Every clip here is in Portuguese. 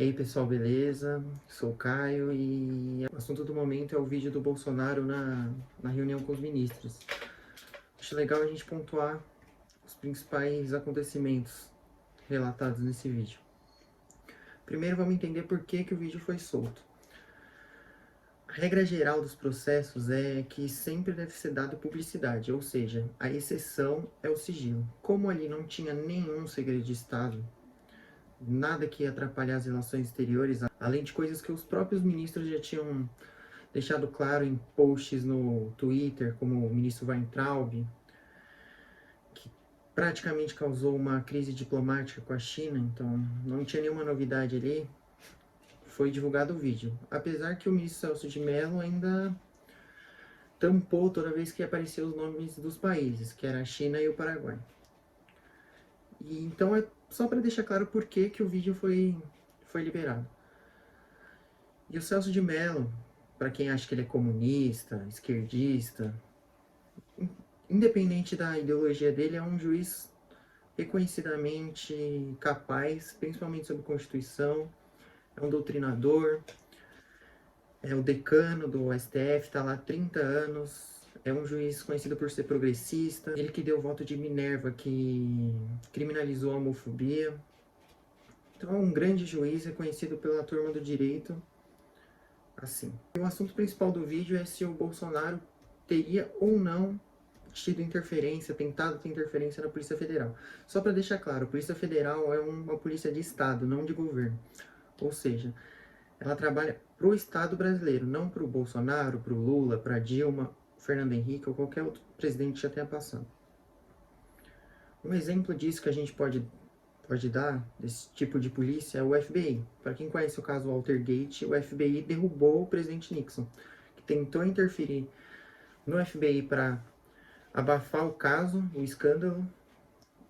E aí pessoal, beleza? Sou o Caio e o assunto do momento é o vídeo do Bolsonaro na reunião com os ministros. Acho legal a gente pontuar os principais acontecimentos relatados nesse vídeo. Primeiro vamos entender por que o vídeo foi solto. A regra geral dos processos é que sempre deve ser dada publicidade, ou seja, a exceção é o sigilo. Como ali não tinha nenhum segredo de Estado, nada que ia atrapalhar as relações exteriores, além de coisas que os próprios ministros já tinham deixado claro em posts no Twitter, como o ministro Weintraub, que praticamente causou uma crise diplomática com a China, então não tinha nenhuma novidade ali. Foi divulgado o vídeo, apesar que o ministro Celso de Mello ainda tampou toda vez que apareceu os nomes dos países, que era a China e o Paraguai. E então é só para deixar claro por que o vídeo foi liberado. E o Celso de Mello, para quem acha que ele é comunista, esquerdista, independente da ideologia dele, é um juiz reconhecidamente capaz, principalmente sobre Constituição, é um doutrinador, é o decano do STF, está lá há 30 anos, é um juiz conhecido por ser progressista, ele que deu o voto de Minerva, que criminalizou a homofobia. Então é um grande juiz reconhecido pela turma do direito, assim. E o assunto principal do vídeo é se o Bolsonaro teria ou não tido interferência, tentado ter interferência na Polícia Federal. Só para deixar claro, a Polícia Federal é uma polícia de Estado, não de governo. Ou seja, ela trabalha para o Estado brasileiro, não para o Bolsonaro, para o Lula, para Dilma, Fernando Henrique ou qualquer outro presidente que já tenha passado. Um exemplo disso que a gente pode dar, desse tipo de polícia, é o FBI. Para quem conhece o caso Watergate, o FBI derrubou o presidente Nixon, que tentou interferir no FBI para abafar o caso, o escândalo,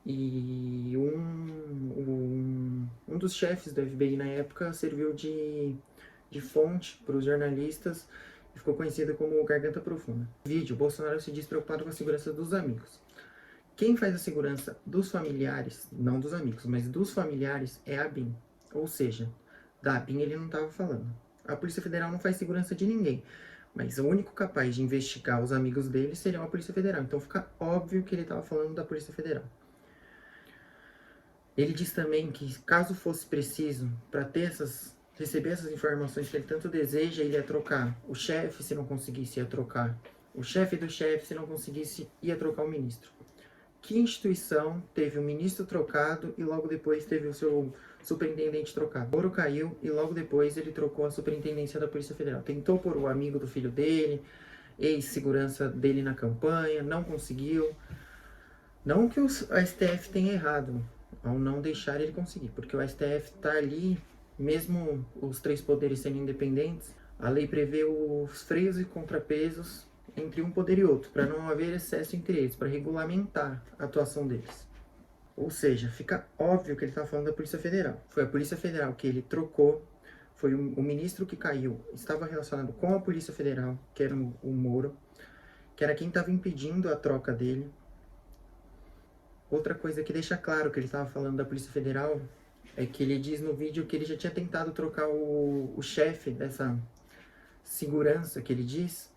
e um dos chefes do FBI na época serviu de fonte para os jornalistas e ficou conhecido como Garganta Profunda. No vídeo, Bolsonaro se diz preocupado com a segurança dos amigos. Quem faz a segurança dos familiares, não dos amigos, mas dos familiares, é a ABIN. Ou seja, da ABIN ele não estava falando. A Polícia Federal não faz segurança de ninguém, mas o único capaz de investigar os amigos dele seria a Polícia Federal. Então fica óbvio que ele estava falando da Polícia Federal. Ele diz também que, caso fosse preciso, para receber essas informações que ele tanto deseja, ele ia trocar o chefe, se não conseguisse, ia trocar o chefe do chefe, se não conseguisse, ia trocar o ministro. Que instituição teve o ministro trocado e logo depois teve o seu superintendente trocado? O Moro caiu e logo depois ele trocou a superintendência da Polícia Federal. Tentou pôr o amigo do filho dele, ex-segurança dele na campanha, não conseguiu. Não que o STF tenha errado ao não deixar ele conseguir, porque o STF está ali, mesmo os três poderes sendo independentes, a lei prevê os freios e contrapesos entre um poder e outro, para não haver excesso entre eles, para regulamentar a atuação deles. Ou seja, fica óbvio que ele está falando da Polícia Federal. Foi a Polícia Federal que ele trocou, foi o ministro que caiu, estava relacionado com a Polícia Federal, que era o Moro, que era quem estava impedindo a troca dele. Outra coisa que deixa claro que ele estava falando da Polícia Federal é que ele diz no vídeo que ele já tinha tentado trocar o chefe dessa segurança, que ele diz,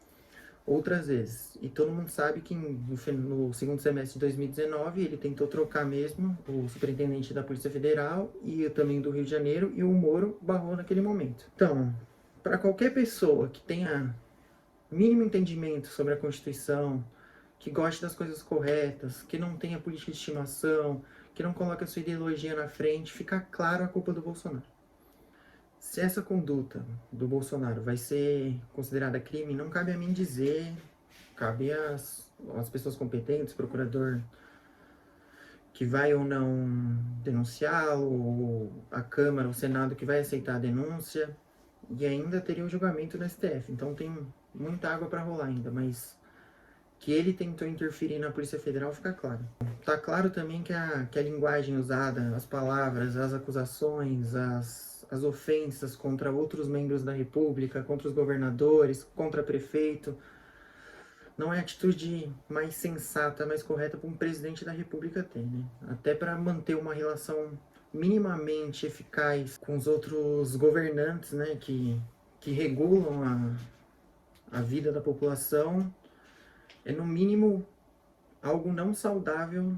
outras vezes. E todo mundo sabe que no segundo semestre de 2019 ele tentou trocar mesmo o superintendente da Polícia Federal e também do Rio de Janeiro, e o Moro barrou naquele momento. Então, para qualquer pessoa que tenha mínimo entendimento sobre a Constituição, que goste das coisas corretas, que não tenha política de estimação, que não coloque a sua ideologia na frente, fica claro a culpa do Bolsonaro. Se essa conduta do Bolsonaro vai ser considerada crime, não cabe a mim dizer, cabe às pessoas competentes, procurador que vai ou não denunciá-lo, ou a Câmara, o Senado que vai aceitar a denúncia, e ainda teria o julgamento no STF. Então tem muita água para rolar ainda, mas que ele tentou interferir na Polícia Federal fica claro. Tá claro também que a linguagem usada, as palavras, as acusações, as ofensas contra outros membros da República, contra os governadores, contra prefeito, não é a atitude mais sensata, mais correta para um presidente da República ter, né? Até para manter uma relação minimamente eficaz com os outros governantes, né, que regulam a vida da população, é no mínimo algo não saudável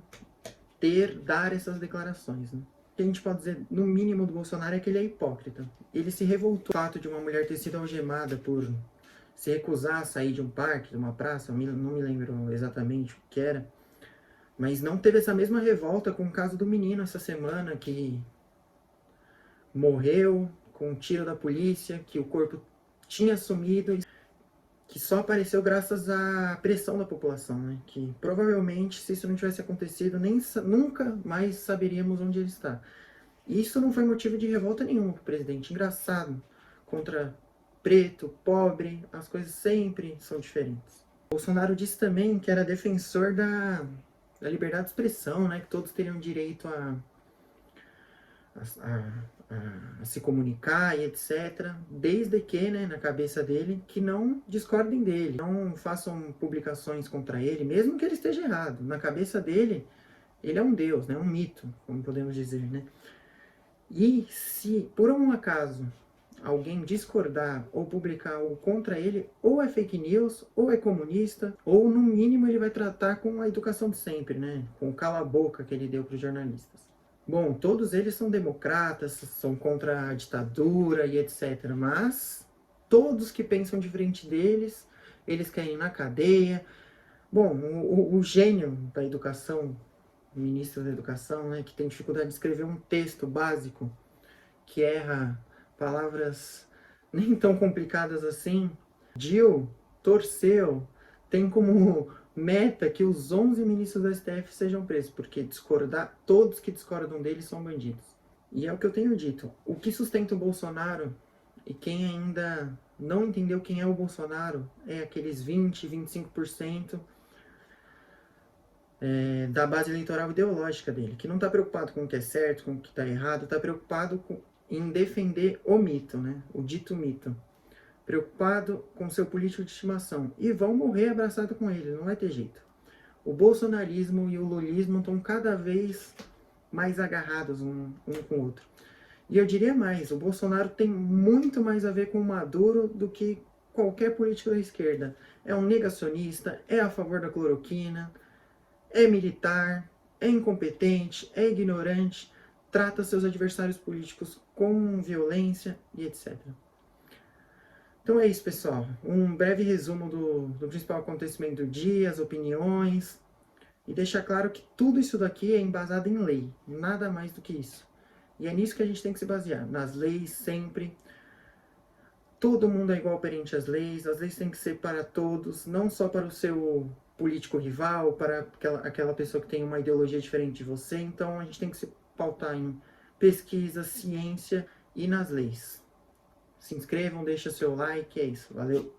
dar essas declarações, né? O que a gente pode dizer, no mínimo, do Bolsonaro é que ele é hipócrita. Ele se revoltou com o fato de uma mulher ter sido algemada por se recusar a sair de um parque, de uma praça, não me lembro exatamente o que era, mas não teve essa mesma revolta com o caso do menino essa semana, que morreu com um tiro da polícia, que o corpo tinha sumido, que só apareceu graças à pressão da população, né? Que provavelmente, se isso não tivesse acontecido, nunca mais saberíamos onde ele está. E isso não foi motivo de revolta nenhuma para o presidente. Engraçado, contra preto, pobre, as coisas sempre são diferentes. Bolsonaro disse também que era defensor da liberdade de expressão, né? Que todos teriam direito a se comunicar e etc. Desde que, né, na cabeça dele, que não discordem dele, não façam publicações contra ele, mesmo que ele esteja errado. Na cabeça dele, ele é um deus, né, um mito, como podemos dizer, né? E se, por um acaso, alguém discordar ou publicar algo contra ele, ou é fake news, ou é comunista, ou no mínimo ele vai tratar com a educação de sempre, né? Com o cala-boca que ele deu para os jornalistas. Bom, todos eles são democratas, são contra a ditadura e etc. Mas todos que pensam diferente deles, eles querem ir na cadeia. Bom, o gênio da educação, o ministro da educação, né, que tem dificuldade de escrever um texto básico, que erra palavras nem tão complicadas assim, Dil torceu, tem como meta que os 11 ministros do STF sejam presos, porque todos que discordam dele são bandidos. E é o que eu tenho dito. O que sustenta o Bolsonaro, e quem ainda não entendeu quem é o Bolsonaro, é aqueles 20, 25% da base eleitoral ideológica dele, que não está preocupado com o que é certo, com o que está errado, está preocupado em defender o mito, né? O dito mito. Preocupado com seu político de estimação. E vão morrer abraçado com ele, não vai ter jeito. O bolsonarismo e o lulismo estão cada vez mais agarrados um com o outro. E eu diria mais, o Bolsonaro tem muito mais a ver com o Maduro do que qualquer político da esquerda. É um negacionista, é a favor da cloroquina, é militar, é incompetente, é ignorante, trata seus adversários políticos com violência e etc. Então é isso, pessoal. Um breve resumo do principal acontecimento do dia, as opiniões, e deixar claro que tudo isso daqui é embasado em lei, nada mais do que isso. E é nisso que a gente tem que se basear, nas leis sempre. Todo mundo é igual perante as leis têm que ser para todos, não só para o seu político rival, para aquela pessoa que tem uma ideologia diferente de você. Então a gente tem que se pautar em pesquisa, ciência e nas leis. Se inscrevam, deixa seu like, é isso. Valeu!